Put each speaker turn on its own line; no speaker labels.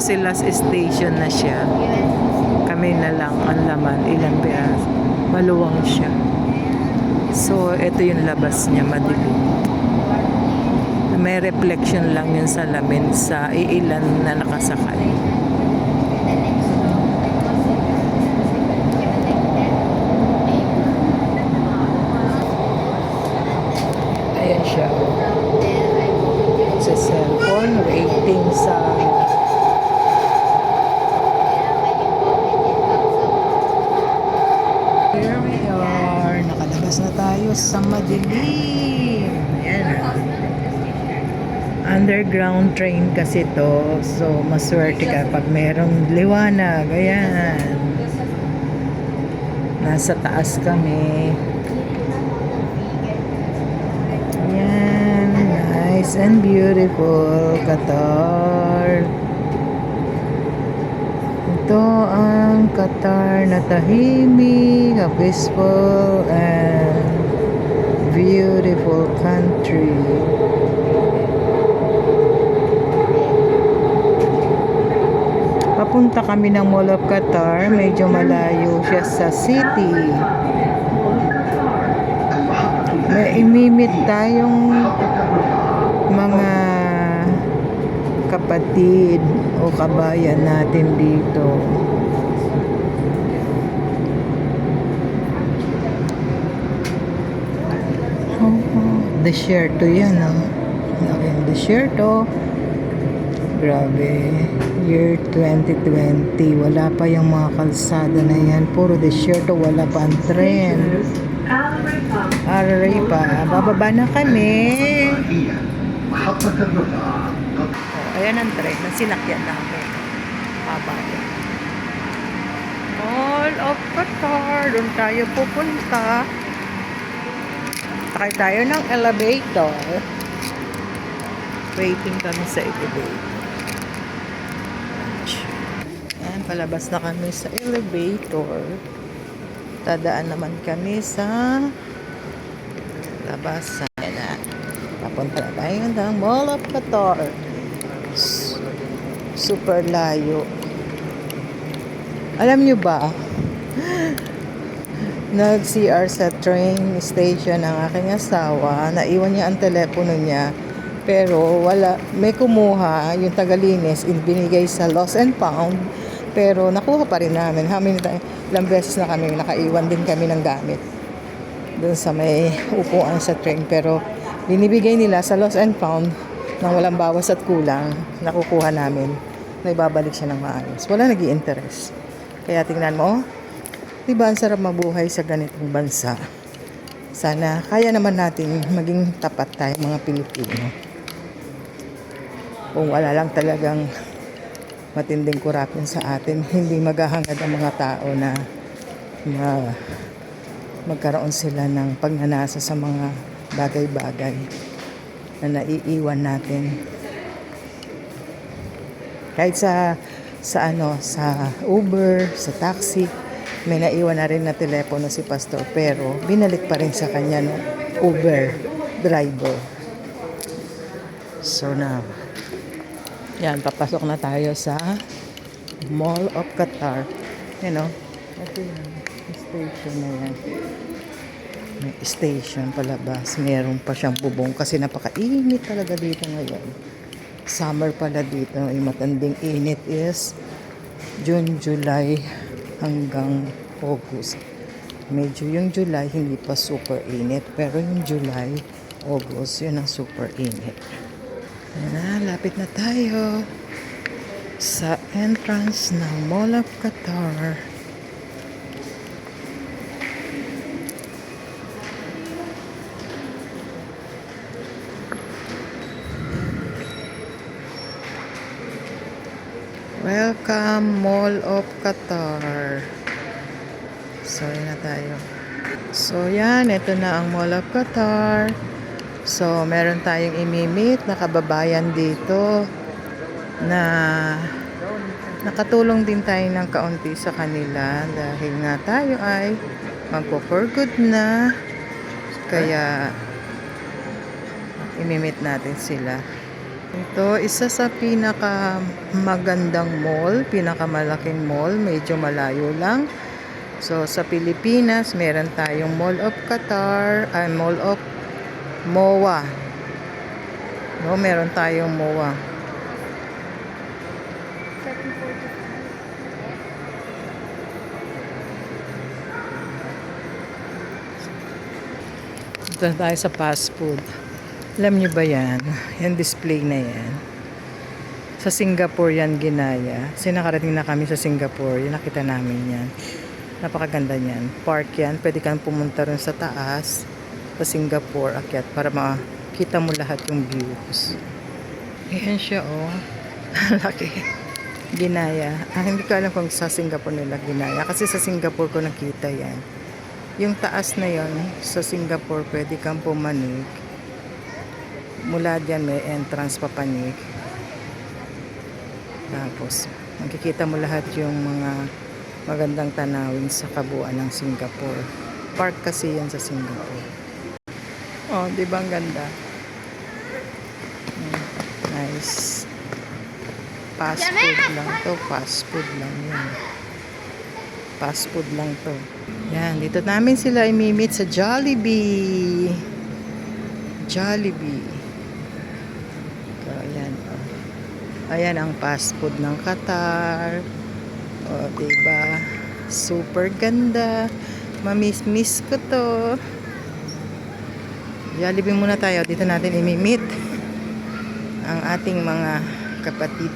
kasi last station na siya. Kami na lang ang laman, ilang piraso. Maluwang siya. So, ito yung labas niya, madilim. May reflection lang yun sa lamin sa iilan na nakasakay. Ayan siya. Sa cellphone, waiting sa... Here we are. Nakalabas na tayo sa madilim. Ayan. Underground train kasi to. So, maswerte ka pag merong liwanag. Ayan. Nasa taas kami. Ayan. Nice and beautiful. Qatar. Ito ang Qatar na tahimik, peaceful, and beautiful country. Papunta kami ng Mall of Qatar. Medyo malayo siya sa city. May imimit tayong mga kapatid o kabayan natin dito. Desierto yan, yung desierto. Grabe. Year 2020. Wala pa yung mga kalsada na yan. Puro desierto. Wala pa ang tren. Aray pa. Bababa na kami. Ayan ang tren na sinakyan namin. Bababa. Mall of Qatar. Doon tayo pupunta. Sakay tayo ng elevator. Waiting kami sa elevator. Ayan, palabas na kami sa elevator. Tadaan naman kami sa labas. Ayan na. Papunta na tayo ng Mall of Qatar. Super layo. Alam nyo ba, nag-CR sa train station ang aking asawa. Naiwan niya ang telepono niya. Pero wala, may kumuha yung tagalinis, binigay sa Lost and Found. Pero nakuha pa rin namin. Ilang beses na kami, nakaiwan din kami ng gamit doon sa may upuan sa train. Pero binibigay nila sa Lost and Found nang walang bawas at kulang. Nakukuha namin. May babalik siya ng maayos. Wala nag-i-interest. Kaya tingnan mo, diba ang sarap mabuhay sa ganitong bansa. Sana kaya naman natin maging tapat tayo mga Pilipino. Kung wala lang talagang matinding kurapin sa atin, hindi maghahangad ang mga tao na magkaroon sila ng pagnanasa sa mga bagay-bagay na naiiwan natin. Kahit sa Uber, sa taxi, may naiwan na rin na telepono si Pastor, pero binalik pa rin sa kanya ng Uber driver. So na, yan, papasok na tayo sa Mall of Qatar. Yan o, ito yan, station na yan. May station palabas, meron pa siyang bubong kasi napakainit talaga dito ngayon. Summer pala dito, yung matanding init is June, July hanggang August. Medyo yung July hindi pa super init, pero yung July, August, yun ang super init. Ayan na, lapit na tayo sa entrance ng Mall of Qatar. Welcome, Mall of Qatar. So, yun na tayo. So, yan. Ito na ang Mall of Qatar. So, meron tayong imimit na kababayan dito na nakatulong din tayo ng kaunti sa kanila dahil nga tayo ay magpo-for good na. Kaya, imimit natin sila. Ito, isa sa pinaka magandang mall, pinakamalaking mall, medyo malayo lang. So, sa Pilipinas, meron tayong Mall of Qatar, ay Mall of MOA. No, meron tayong MOA. Dito na tayo sa fast food. Alam nyo ba yan? Yung display na yan. Sa Singapore yan ginaya. Sinakarating na kami sa Singapore. Yung nakita namin yan. Napakaganda niyan. Park yan. Pwede kang pumunta rin sa taas sa Singapore akyat para makita mo lahat yung views. Ayan siya oh. Laki. Ginaya. Hindi ko alam kung sa Singapore nila ginaya. Kasi sa Singapore ko nakita yan. Yung taas na yon sa Singapore pwede kang pumanik. Mula dyan may entrance papanik. Tapos makikita mo lahat yung mga magandang tanawin sa kabuuan ng Singapore. Park kasi yan sa Singapore. Oh, di ba ang ganda? Nice. Fast food lang to. Fast food lang yan. Fast food lang to. Yan, dito namin sila imimit sa Jollibee. Jollibee. So, ayan. Ayan ang fast food ng Qatar. O, diba? Super ganda. Mamiss-miss ko to. Jollibee muna tayo. Dito natin imimit ang ating mga kapatid.